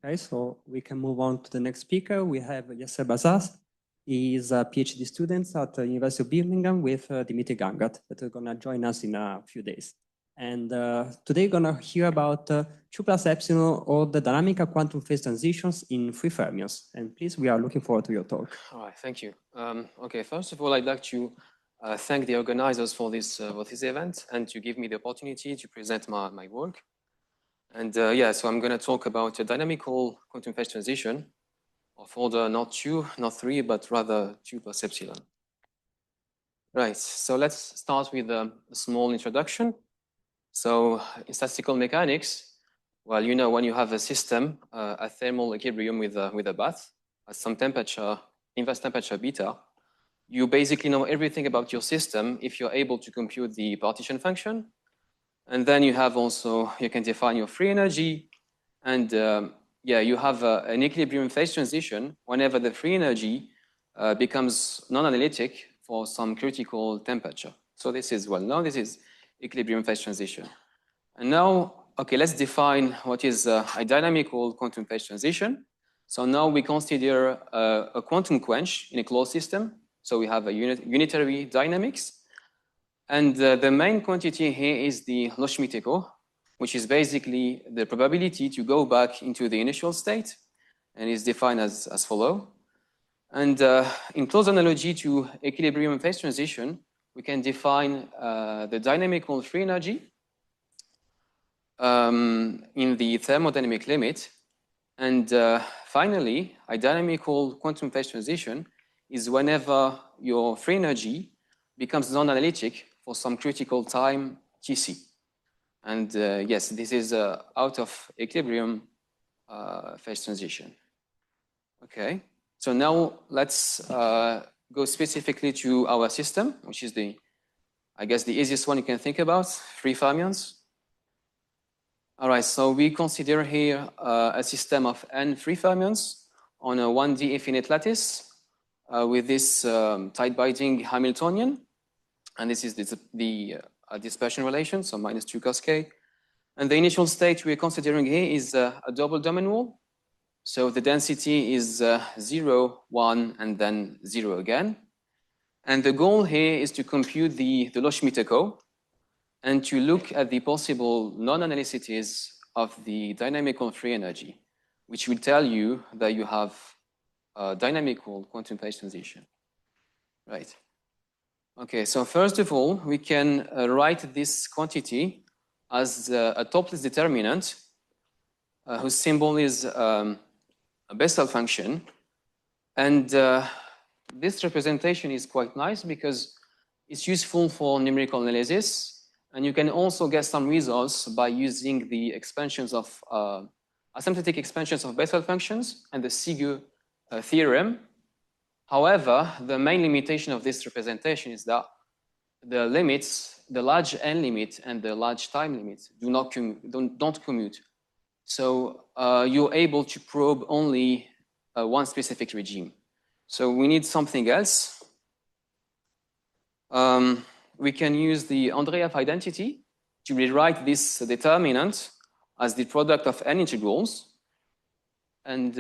Okay, so we can move on to the next speaker. We have Yasser Bezzaz. He is a PhD student at the University of Birmingham with Dimitri Gangat that are going to join us in a few days. And today we're going to hear about 2 plus epsilon or the dynamical quantum phase transitions in free fermions. And please, we are looking forward to your talk. All right, thank you. Okay, first of all, I'd like to thank the organizers for this event and to give me the opportunity to present my work. And yeah, so I'm going to talk about a dynamical quantum phase transition of order not 2, not 3, but rather 2 plus epsilon. Right, so let's start with a small introduction. So in statistical mechanics, well, you know, when you have a system, a thermal equilibrium with a bath at some temperature, inverse temperature beta, you basically know everything about your system if you're able to compute the partition function. And then you have also, you can define your free energy. And yeah, you have an equilibrium phase transition whenever the free energy becomes non-analytic for some critical temperature. So this is well known, this is equilibrium phase transition. And now, okay, let's define what is a dynamical quantum phase transition. So now we consider a quantum quench in a closed system. So we have a unitary dynamics. And the main quantity here is the Loschmidt echo, which is basically the probability to go back into the initial state, and is defined as follow. And in close analogy to equilibrium phase transition, we can define the dynamical free energy in the thermodynamic limit. And finally, a dynamical quantum phase transition is whenever your free energy becomes non-analytic for some critical time Tc. And yes, this is out of equilibrium phase transition. Okay, so now let's go specifically to our system, which is I guess the easiest one you can think about, free fermions. All right, so we consider here a system of n free fermions on a 1D infinite lattice with this tight binding Hamiltonian. And this is the dispersion relation, so minus 2 cos k. And the initial state we're considering here is a double domain wall. So the density is 0, 1, and then 0 again. And the goal here is to compute the Loschmidt echo and to look at the possible non-analycities of the dynamical free energy, which will tell you that you have a dynamical quantum phase transition. Right. Okay, so first of all, we can write this quantity as a topless determinant whose symbol is a Bessel function. And this representation is quite nice because it's useful for numerical analysis. And you can also get some results by using the expansions of asymptotic expansions of Bessel functions and the Sige theorem. However, the main limitation of this representation is that the limits, the large n limit and the large time limit don't commute. So you're able to probe only one specific regime. So we need something else. We can use the Andreev identity to rewrite this determinant as the product of n integrals. And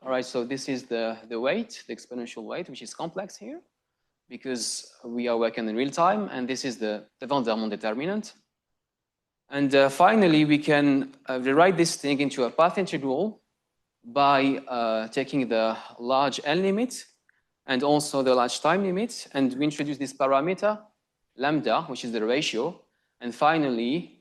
all right, so this is the weight, the exponential weight, which is complex here because we are working in real time. And this is the van der Monde determinant. And finally, we can rewrite this thing into a path integral by taking the large n limit and also the large time limit. And we introduce this parameter, lambda, which is the ratio. And finally,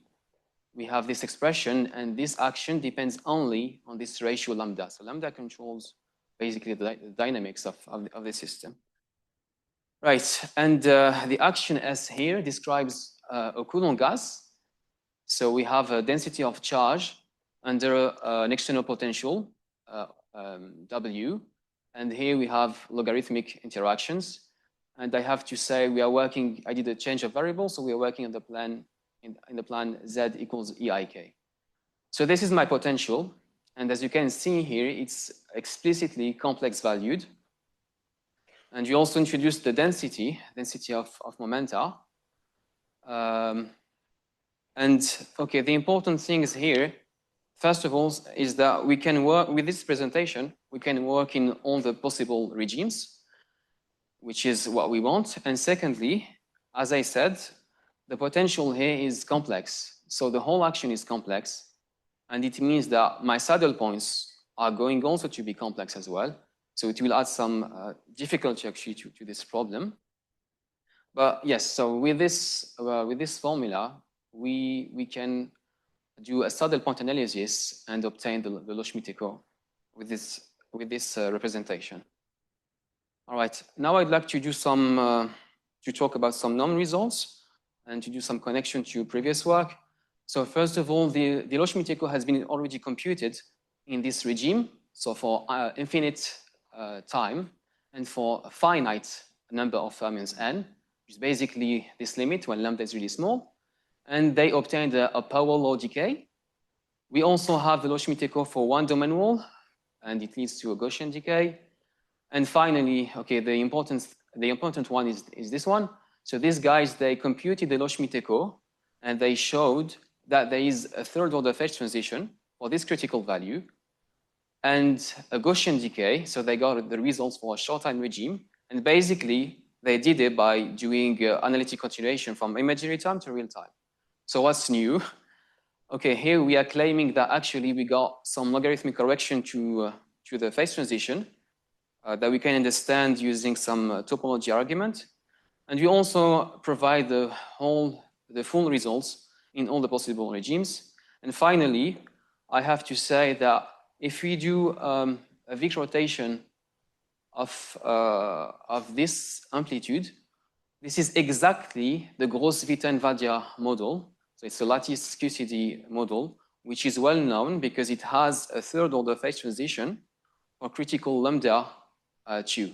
we have this expression, and this action depends only on this ratio lambda. So lambda controls basically the dynamics of the system. Right, and the action S here describes a Coulomb gas. So we have a density of charge under an external potential, W. And here we have logarithmic interactions. And I have to say we are working, I did a change of variables, so we are working on the plan in the plan Z equals EIK. So this is my potential. And as you can see here, it's explicitly complex valued. And you also introduce the density of momenta. And okay, the important thing is here first of all, is that we can work with this presentation, we can work in all the possible regimes, which is what we want. And secondly, as I said, the potential here is complex. So the whole action is complex. And it means that my saddle points are going also to be complex as well. So it will add some difficulty actually to this problem. But yes, so with this formula, we can do a saddle point analysis and obtain the Loschmidt-Echo with this representation. All right, now I'd like to do some to talk about some non-results and to do some connection to previous work. So first of all, the Loschmidt-Echo has been already computed in this regime. So for infinite time and for a finite number of fermions n, which is basically this limit when lambda is really small. And they obtained a power law decay. We also have the Loschmidt-Echo for one domain wall, and it leads to a Gaussian decay. And finally, okay, the important one is this one. So these guys, they computed the Loschmidt-Echo, and they showed that there is a third order phase transition for this critical value and a Gaussian decay. So they got the results for a short time regime. And basically, they did it by doing analytic continuation from imaginary time to real time. So what's new? Okay, here we are claiming that actually we got some logarithmic correction to the phase transition that we can understand using some topology argument. And we also provide the full results in all the possible regimes. And finally, I have to say that if we do a Wick rotation of this amplitude, this is exactly the Gross-Witten-Wadia model. So it's a lattice QCD model, which is well known because it has a third order phase transition for critical lambda 2.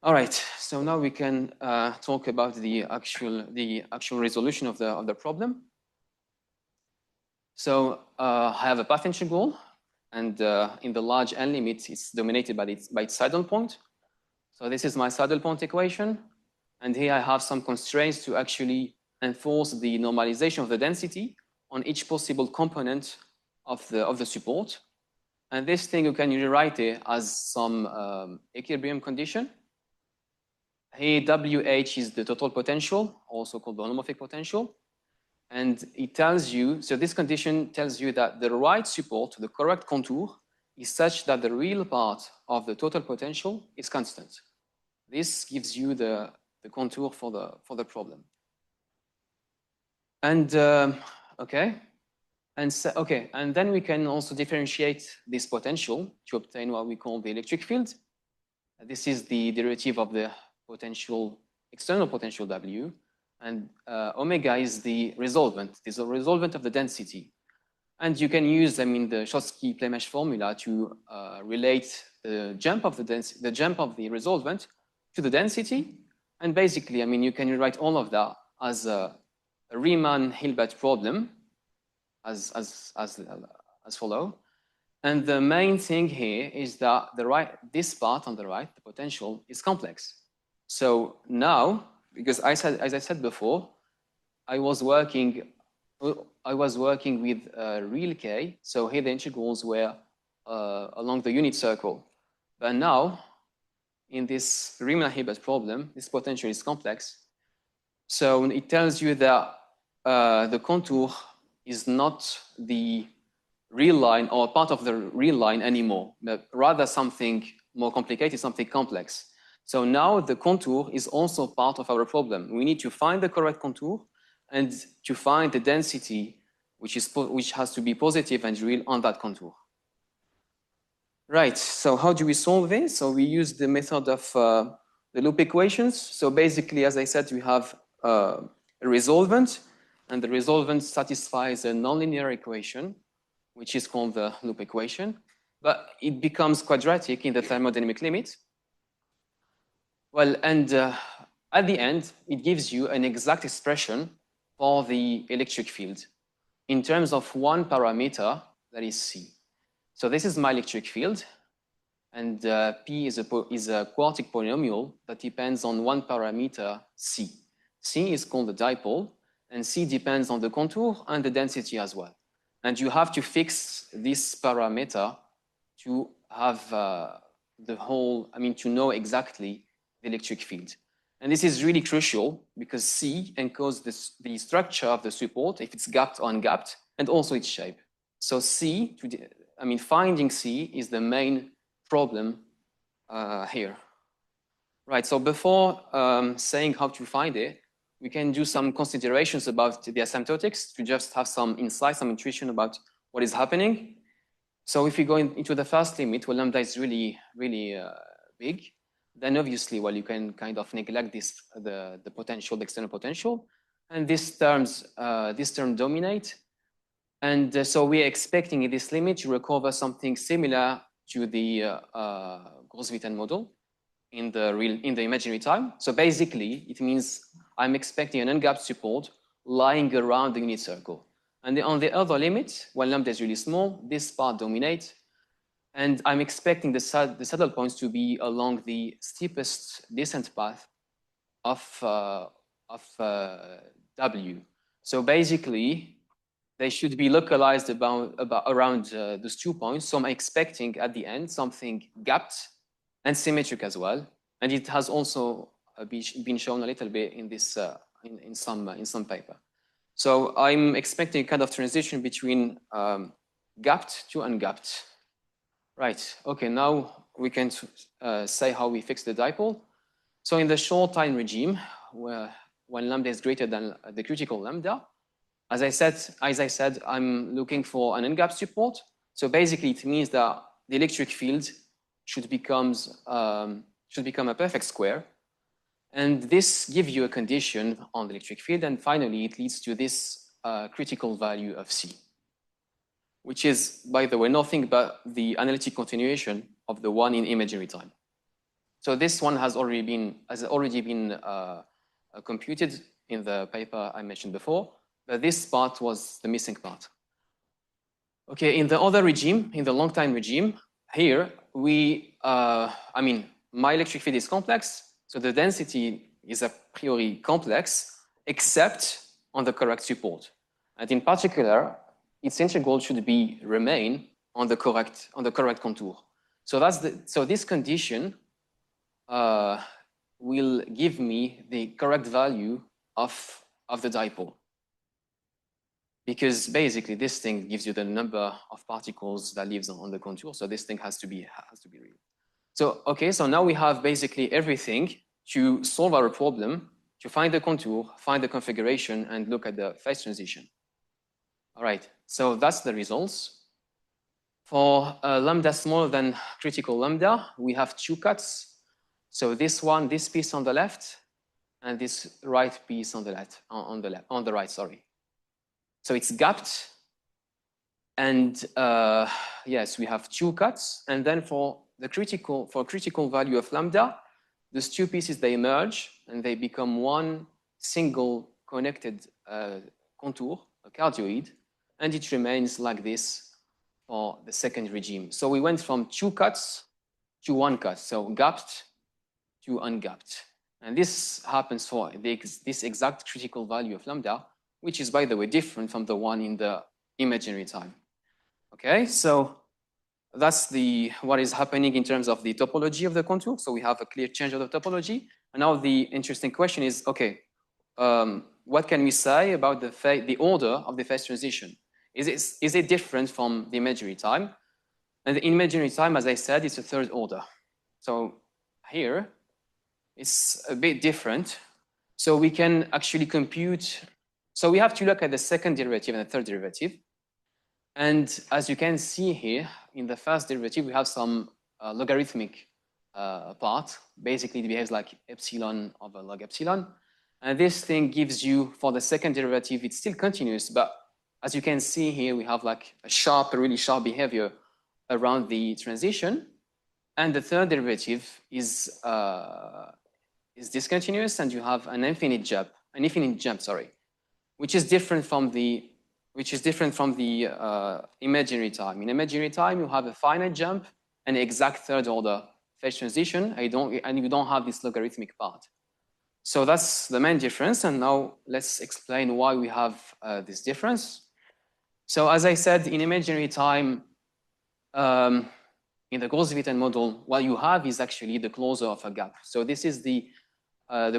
All right, so now we can talk about the actual resolution of the problem. So I have a path integral, and in the large n limit, it's dominated by its saddle point. So this is my saddle point equation, and here I have some constraints to actually enforce the normalization of the density on each possible component of the support. And this thing you can rewrite it as some equilibrium condition. Here, WH is the total potential, also called the holomorphic potential. And it tells you, so this condition tells you that the right support, the correct contour, is such that the real part of the total potential is constant. This gives you the contour for the problem. And okay. And so, okay, and then we can also differentiate this potential to obtain what we call the electric field. This is the derivative of the potential, external potential W, and omega is the resolvent. It is a resolvent of the density. And you can use, I mean, the Schottky-Plemish formula to relate the jump of the resolvent to the density. And basically, I mean, you can rewrite all of that as a Riemann-Hilbert problem, as follow. And the main thing here is that this part on the right, the potential, is complex. So now, because as I said before, I was working with real k. So here the integrals were along the unit circle. But now, in this Riemann-Hilbert problem, this potential is complex. So it tells you that the contour is not the real line or part of the real line anymore, but rather something more complicated, something complex. So now the contour is also part of our problem. We need to find the correct contour and to find the density which has to be positive and real on that contour. Right, so how do we solve this? So we use the method of the loop equations. So basically, as I said, we have a resolvent, and the resolvent satisfies a nonlinear equation, which is called the loop equation, but it becomes quadratic in the thermodynamic limit. Well, and at the end, it gives you an exact expression for the electric field in terms of one parameter, that is C. So this is my electric field, and P is a quartic polynomial that depends on one parameter, C. C is called the dipole, and C depends on the contour and the density as well. And you have to fix this parameter to have to know exactly the electric field. And this is really crucial because C encodes the structure of the support, if it's gapped or ungapped, and also its shape. So finding C is the main problem here. Right, so before saying how to find it, we can do some considerations about the asymptotics to just have some insight, some intuition about what is happening. So if we go into the first limit, where lambda is really, really big, then obviously, well, you can kind of neglect the potential, the external potential, and this term dominate. And so we're expecting in this limit to recover something similar to the Gauss-Witten model in the imaginary time. So basically, it means I'm expecting an ungapped support lying around the unit circle. And on the other limit, when lambda is really small, this part dominates. And I'm expecting the saddle points to be along the steepest descent path of W. So basically, they should be localized around those 2 points. So I'm expecting at the end something gapped and symmetric as well. And it has also been shown a little bit in this in some paper. So I'm expecting a kind of transition between gapped to ungapped. Right, okay, now we can say how we fix the dipole. So in the short time regime, when lambda is greater than the critical lambda, as I said, I'm looking for an ungapped support. So basically it means that the electric field should become a perfect square. And this gives you a condition on the electric field. And finally, it leads to this critical value of C, which is, by the way, nothing but the analytic continuation of the one in imaginary time. So this one has already been computed in the paper I mentioned before, but this part was the missing part. Okay, in the other regime, in the long time regime, here my electric field is complex, so the density is a priori complex, except on the correct support. And in particular, its integral should remain on the correct contour. So this condition will give me the correct value of the dipole, because basically this thing gives you the number of particles that lives on the contour. So this thing has to be real. So okay, so now we have basically everything to solve our problem, to find the contour, find the configuration, and look at the phase transition. All right, so that's the results. For lambda smaller than critical lambda, we have 2 cuts. So this piece on the left, and this right piece on the right, sorry. So it's gapped, and yes, we have 2 cuts, and then for critical value of lambda, those 2 pieces, they merge and they become one single connected contour, a cardioid, and it remains like this for the second regime. So we went from 2 cuts to 1 cut, so gapped to ungapped. And this happens for this exact critical value of lambda, which is, by the way, different from the one in the imaginary time. Okay, so that's what is happening in terms of the topology of the contour. So we have a clear change of the topology. And now the interesting question is, okay, what can we say about the order of the phase transition? Is it different from the imaginary time? And the imaginary time, as I said, it's a 3rd order. So here, it's a bit different. So we can actually compute. So we have to look at the second derivative and the third derivative. And as you can see here, in the first derivative, we have some logarithmic part. Basically, it behaves like epsilon over log epsilon. And this thing gives you, for the second derivative, it's still continuous. But as you can see here, we have like a really sharp behavior around the transition. And the third derivative is discontinuous, and you have an infinite jump, which is different from the imaginary time. In imaginary time, you have a finite jump and exact 3rd order phase transition, and you don't have this logarithmic part. So that's the main difference. And now let's explain why we have this difference. So as I said, in imaginary time, in the Gauss-Witten model, what you have is actually the closure of a gap. So this is the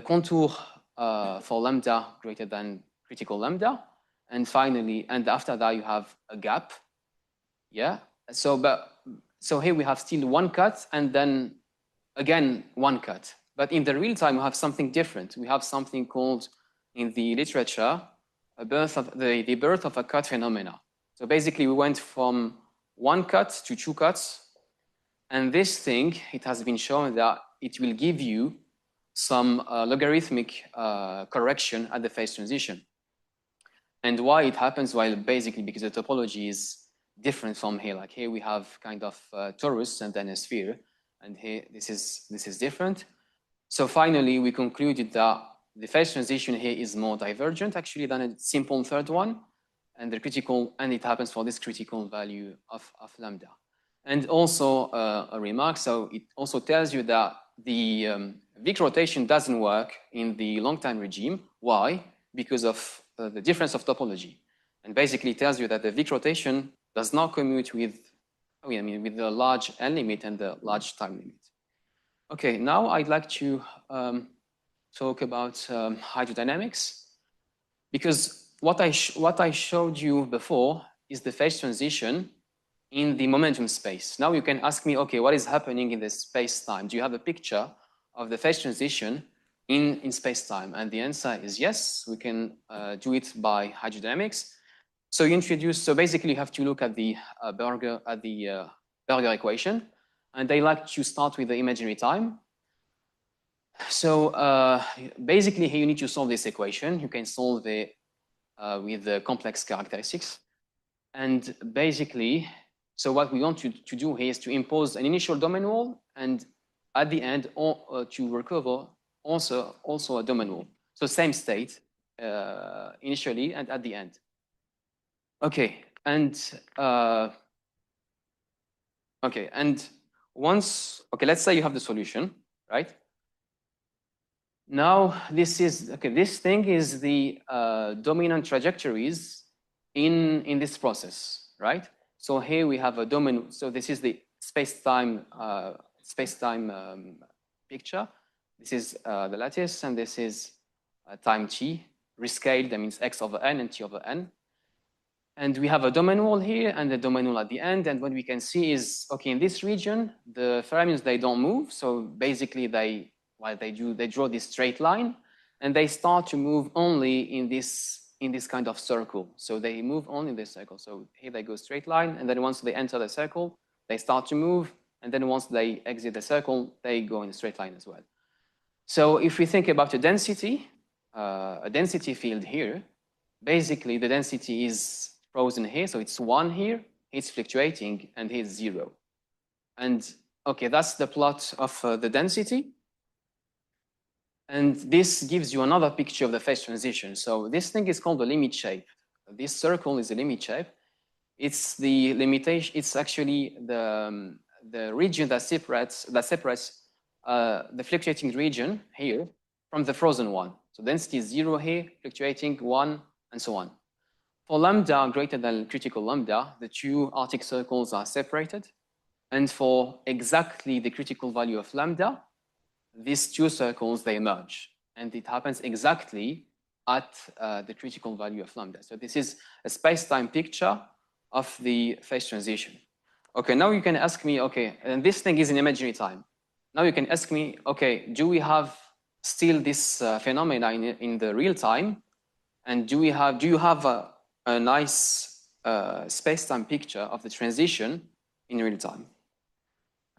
contour for lambda greater than critical lambda. And finally, and after that, you have a gap. Yeah. So here we have still one cut and then again one cut. But in the real time, we have something different. We have something called in the literature the birth of a cut phenomena. So basically, we went from one cut to two cuts. And this thing, it has been shown that it will give you some logarithmic correction at the phase transition. And why it happens? Well, basically because the topology is different from here. Like here we have kind of torus and then a sphere, and here this is different. So finally, we concluded that the phase transition here is more divergent actually than a simple third one, and the critical, and it happens for this critical value of lambda. And also a remark, so it also tells you that the Wick rotation doesn't work in the long time regime. Why? Because of the difference of topology. And basically it tells you that the Wick rotation does not commute with, with the large N limit and the large time limit. Okay, now I'd like to talk about hydrodynamics, because what I showed you before is the phase transition in the momentum space. Now you can ask me, okay, what is happening in the space-time? Do you have a picture of the phase transition in space-time? And the answer is yes, we can do it by hydrodynamics. So you introduce, so basically you have to look at the Berger equation, and they like to start with the imaginary time. So basically here you need to solve this equation. You can solve it with the complex characteristics. And basically, so what we want to do here is to impose an initial domain wall, and at the end, to recover also a domain wall. So same state initially and at the end. Okay, and once, let's say you have the solution, right? Now this thing is the dominant trajectories in this process, right? So here we have a domain. So this is the space-time picture. This is the lattice, and this is time t rescaled. That means x over n and t over n. And we have a domain wall here and a domain wall at the end. And what we can see is, okay, in this region, the fermions, they don't move. So basically, they draw this straight line, and they start to move only in this kind of circle. So they move only in this circle. So here they go straight line, and then once they enter the circle, they start to move, and then once they exit the circle, they go in a straight line as well. So if we think about a density field here, basically the density is frozen here, so it's 1 here, it's fluctuating, and here's 0. And okay, that's the plot of the density. And this gives you another picture of the phase transition. So this thing is called the limit shape. This circle is the limit shape. It's the limitation. It's actually the region that separates the fluctuating region here from the frozen one. So density is 0 here, fluctuating 1, and so on. For lambda greater than critical lambda, the two Arctic circles are separated. And for exactly the critical value of lambda, these two circles, they merge. And it happens exactly at the critical value of lambda. So this is a space-time picture of the phase transition. Okay, now you can ask me, okay, and this thing is in imaginary time. Now you can ask me, okay, do we have still this phenomena in the real time? And do you have a nice space-time picture of the transition in real time?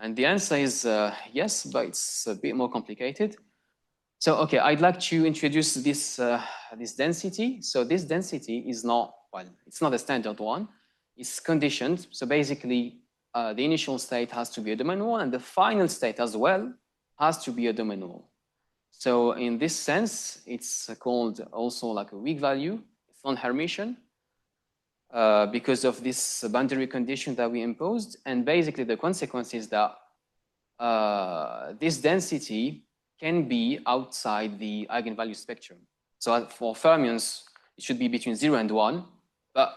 And the answer is yes, but it's a bit more complicated. So, okay, I'd like to introduce this density. So this density is not, well, it's not a standard one. It's conditioned. So basically, the initial state has to be a domain wall, and the final state as well has to be a domain wall. So in this sense, it's called also like a weak value. It's non-Hermitian. Because of this boundary condition that we imposed. And basically the consequence is that this density can be outside the eigenvalue spectrum. So for fermions, it should be between 0 and 1, but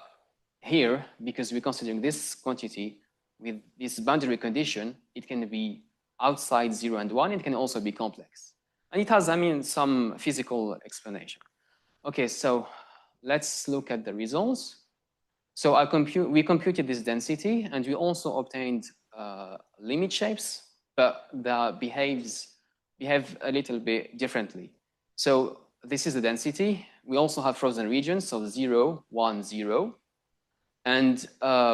here, because we're considering this quantity with this boundary condition, it can be outside 0 and 1. It can also be complex. And it has, I mean, some physical explanation. Okay, so let's look at the results. So we computed this density, and we also obtained limit shapes, but that behave a little bit differently. So this is the density. We also have frozen regions, so 0, 1, 0. And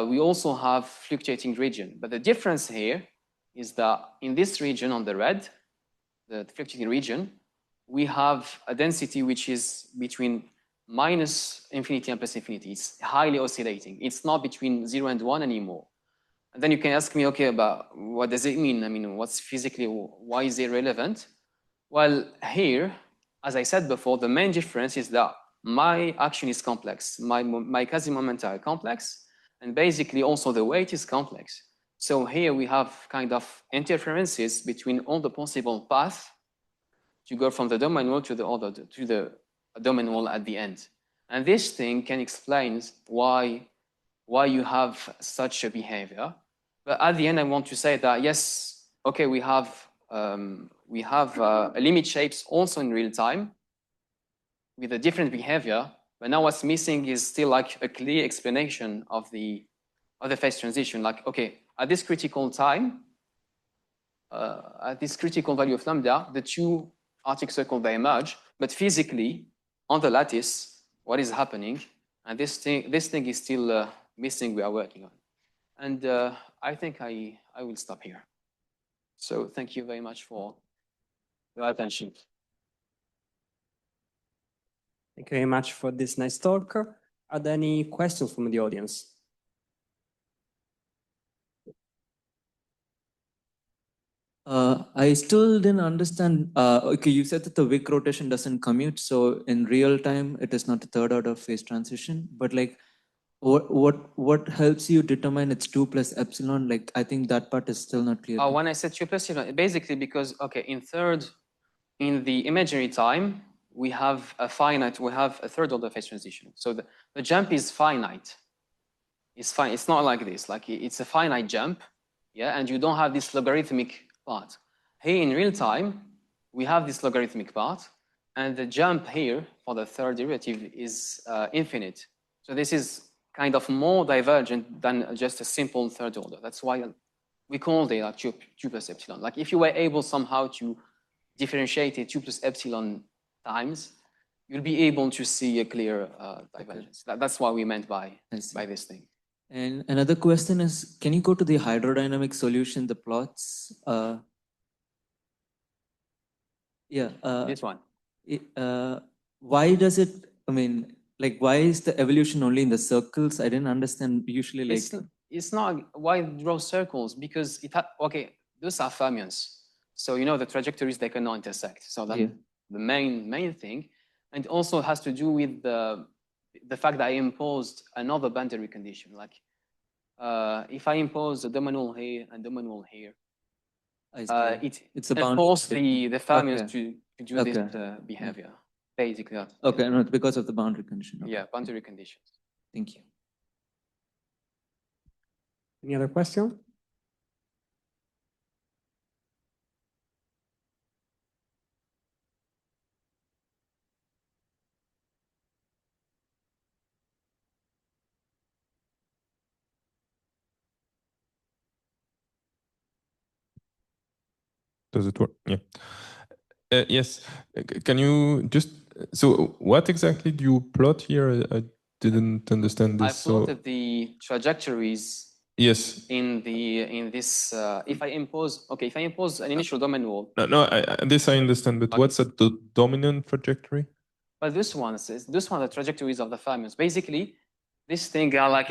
we also have fluctuating region. But the difference here is that in this region on the red, the fluctuating region, we have a density which is between minus infinity and plus infinity. It's highly oscillating. It's not between 0 and 1 anymore. And then you can ask me, okay, about what does it mean? I mean, what's physically, why is it relevant? Well, here, as I said before, the main difference is that my action is complex. My quasi-momenta are complex, and basically also the weight is complex. So here we have kind of interferences between all the possible paths to go from the domain wall to the domain wall at the end. And this thing can explain why you have such a behavior. But at the end, I want to say that yes, okay, we have limit shapes also in real time with a different behavior. But now what's missing is still like a clear explanation of the phase transition. Like, okay, at this critical time, at this critical value of lambda, the two arctic circles, they emerge, but physically on the lattice, what is happening? And this thing is still missing. We are working on, and I think I will stop here. So thank you very much for your attention. Thank you very much for this nice talk. Are there any questions from the audience? I still didn't understand. Okay, you said that the Wick rotation doesn't commute, so in real time it is not a third order phase transition. But like, what helps you determine it's 2 plus epsilon? Like, I think that part is still not clear. When I said 2 plus epsilon, basically because okay, in the imaginary time we have a third order phase transition. So the jump is finite. It's fine. It's not like this. Like it's a finite jump, yeah, and you don't have this logarithmic part. Here in real time, we have this logarithmic part, and the jump here for the third derivative is infinite. So this is kind of more divergent than just a simple third order. That's why we call it like 2 plus epsilon. Like if you were able somehow to differentiate it 2 plus epsilon times, you'll be able to see a clear divergence. Okay. That's what we meant by this thing. And another question is, can you go to the hydrodynamic solution, the plots? This one. Why does it, I mean, like, why is the evolution only in the circles? I didn't understand usually like... It's not why draw circles, because okay, those are fermions. So, you know, the trajectories, they cannot intersect. So that's the main thing. And also has to do with the fact that I imposed another boundary condition. Like if I impose a domain wall here and domain wall here, it's forced the fermions to do this behavior, basically. Okay, no, because of the boundary condition. Okay. Yeah, boundary conditions. Thank you. Any other question? Does it work? Yeah. Yes. Can you just, so what exactly do you plot here? I didn't understand this. I plotted the trajectories. Yes. In this, if I impose an initial domain wall. No, this I understand, but what's at the dominant trajectory? Well, this one, the trajectories of the fermions. Basically, this thing are like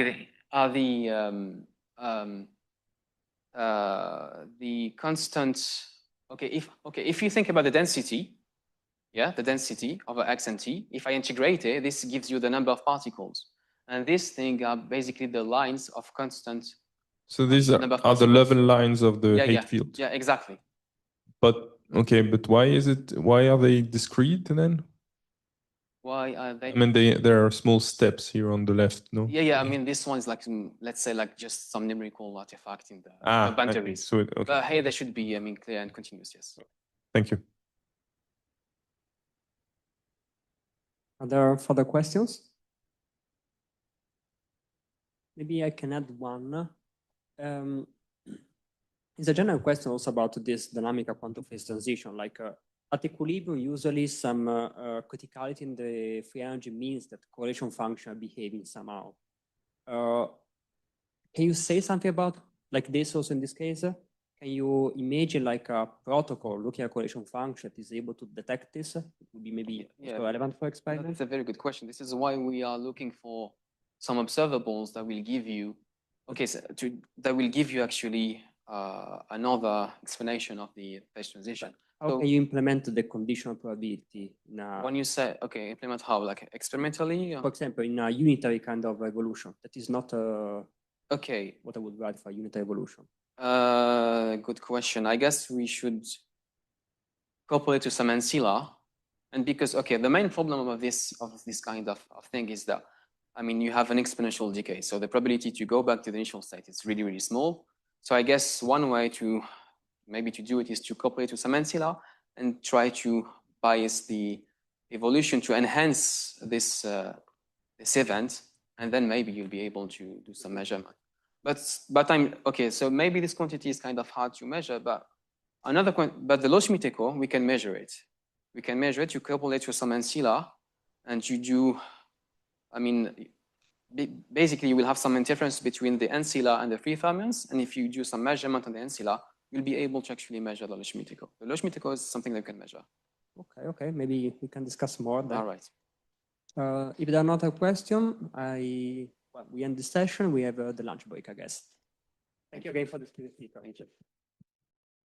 the constant. Okay, if you think about the density, yeah, the density of x and t. If I integrate it, this gives you the number of particles, and this thing are basically the lines of constant. So these are the level lines of the Haidt field. Yeah, exactly. But okay, but why are they discrete then? Why are they? I mean, there are small steps here on the left, no? Yeah. I mean, this one is like, let's say, like just some numerical artifact in the I see. boundaries. So okay. But hey, they should be, I mean, clear and continuous. Yes. Thank you. Are there further questions? Maybe I can add one. It's a general question also about this dynamical quantum phase transition. Like at equilibrium, usually some criticality in the free energy means that correlation function are behaving somehow. Can you say something about like this also in this case? Can you imagine like a protocol looking at correlation function that is able to detect this? It would be maybe relevant for experiment. That's a very good question. This is why we are looking for some observables that will give you, that will give you actually another explanation of the phase transition. How can you implement the conditional probability? When you say, implement how, like experimentally? For example, in a unitary kind of evolution, that is not what I would write for unitary evolution. Good question. I guess we should couple it to some ancilla. And because, the main problem of this kind of thing is that, I mean, you have an exponential decay. So the probability to go back to the initial state is really, really small. So I guess one way to maybe to do it is to couple it to some ancilla and try to bias the evolution to enhance this, this event. And then maybe you'll be able to do some measurement. But I'm, so maybe this quantity is kind of hard to measure, but but the low-Schmitt echo, we can measure it. We can measure it, you couple it to some ancilla, and you do, I mean, basically you will have some interference between the ancilla and the free fermions, and if you do some measurement on the ancilla, you'll be able to actually measure the low-Schmitt echo. The low-Schmitt echo is something that you can measure. Okay, maybe we can discuss more then. All right. If there are not a question, we end the session. We have the lunch break, I guess. Thank you again for the speaker.